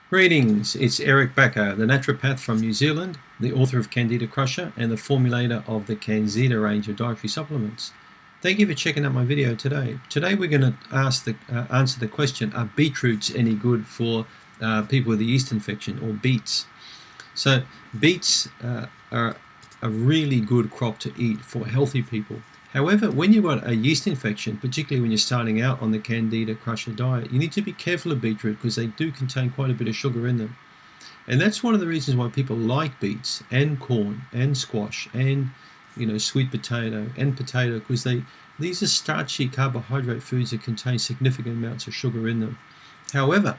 Greetings, it's Eric Backer, the naturopath from New Zealand, the author of Candida Crusher and the formulator of the Candida range of dietary supplements. Thank you for checking out my video today. Today we're going to answer the question, are beetroots any good for people with a yeast infection, or beets? So beets are a really good crop to eat for healthy people. However, when you've got a yeast infection, particularly when you're starting out on the Candida Crusher diet, you need to be careful of beetroot because they do contain quite a bit of sugar in them. And that's one of the reasons why people like beets and corn and squash and sweet potato and potato, because these are starchy carbohydrate foods that contain significant amounts of sugar in them. However,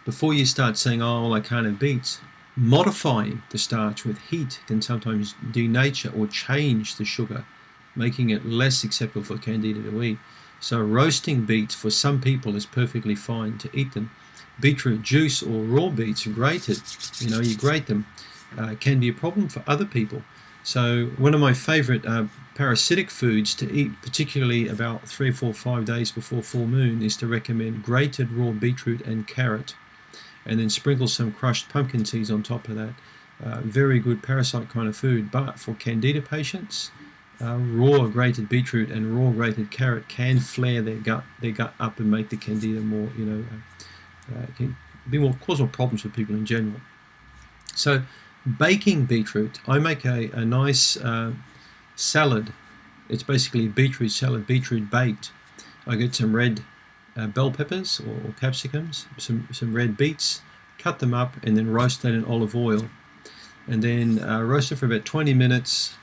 before you start saying, oh, well, I can't have beets, modifying the starch with heat can sometimes denature or change the sugar, making it less acceptable for Candida to eat. So roasting beets for some people is perfectly fine to eat them. Beetroot juice or raw beets grated, you grate them, can be a problem for other people. So one of my favorite parasitic foods to eat, particularly about 3, 4, 5 days before full moon, is to recommend grated raw beetroot and carrot, and then sprinkle some crushed pumpkin seeds on top of that. Very good parasite kind of food, but for Candida patients, raw grated beetroot and raw grated carrot can flare their gut up and make the Candida more, can be cause more problems for people in general. So baking beetroot, I make a nice salad. It's basically beetroot salad, beetroot baked. I get some red bell peppers or capsicums, some red beets, cut them up and then roast that in olive oil, and then roast it for about 20 minutes,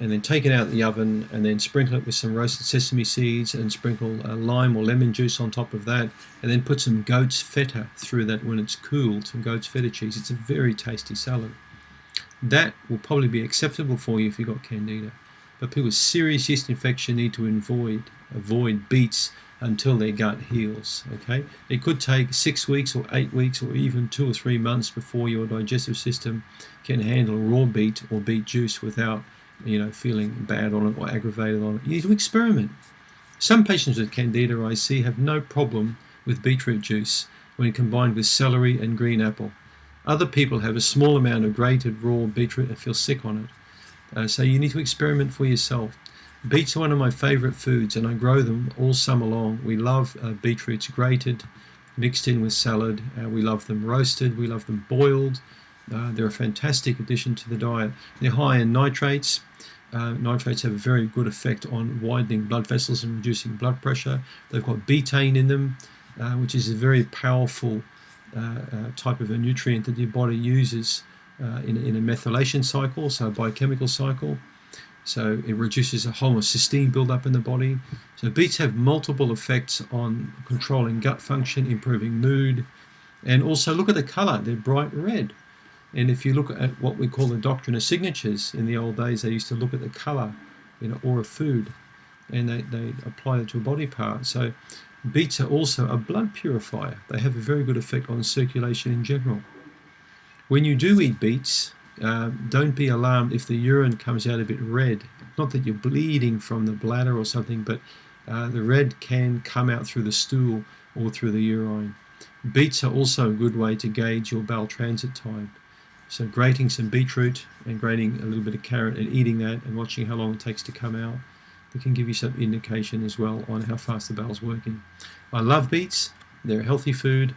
and then take it out of the oven and then sprinkle it with some roasted sesame seeds and sprinkle lime or lemon juice on top of that, and then put some goat's feta through that when it's cooled, some goat's feta cheese. It's a very tasty salad. That will probably be acceptable for you if you've got Candida. But people with serious yeast infection need to avoid beets until their gut heals. Okay, it could take 6 weeks or 8 weeks or even 2 or 3 months before your digestive system can handle raw beet or beet juice without feeling bad on it or aggravated on it. You need to experiment. Some patients with Candida I see have no problem with beetroot juice when combined with celery and green apple. Other people have a small amount of grated raw beetroot and feel sick on it. So you need to experiment for yourself. Beets are one of my favorite foods, and I grow them all summer long. We love beetroots grated, mixed in with salad. We love them roasted. We love them boiled. They're a fantastic addition to the diet. They're high in nitrates. Nitrates have a very good effect on widening blood vessels and reducing blood pressure. They've got betaine in them, which is a very powerful type of a nutrient that your body uses in a methylation cycle, so a biochemical cycle. So it reduces a homocysteine buildup in the body. So beets have multiple effects on controlling gut function, improving mood, and also look at the color. They're bright red. And if you look at what we call the doctrine of signatures, in the old days they used to look at the color, or a food, and they apply it to a body part. So beets are also a blood purifier. They have a very good effect on circulation in general. When you do eat beets, don't be alarmed if the urine comes out a bit red. Not that you're bleeding from the bladder or something, but the red can come out through the stool or through the urine. Beets are also a good way to gauge your bowel transit time. So grating some beetroot and grating a little bit of carrot and eating that and watching how long it takes to come out, it can give you some indication as well on how fast the bowel's working. I love beets. They're a healthy food.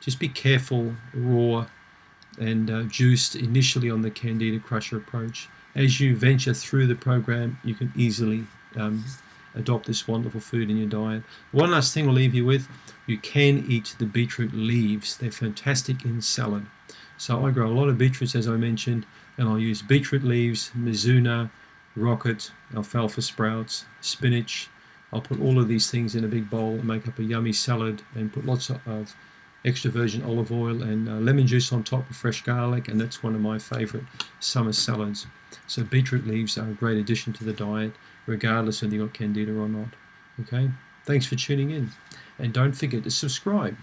Just be careful raw and juiced initially on the Candida Crusher approach. As you venture through the program, you can easily adopt this wonderful food in your diet. One last thing I'll leave you with, you can eat the beetroot leaves. They're fantastic in salad. So I grow a lot of beetroots, as I mentioned, and I'll use beetroot leaves, mizuna, rocket, alfalfa sprouts, spinach. I'll put all of these things in a big bowl and make up a yummy salad and put lots of extra virgin olive oil and lemon juice on top of fresh garlic, and that's one of my favorite summer salads. So beetroot leaves are a great addition to the diet, regardless of whether you've got Candida or not. Okay, thanks for tuning in, and don't forget to subscribe.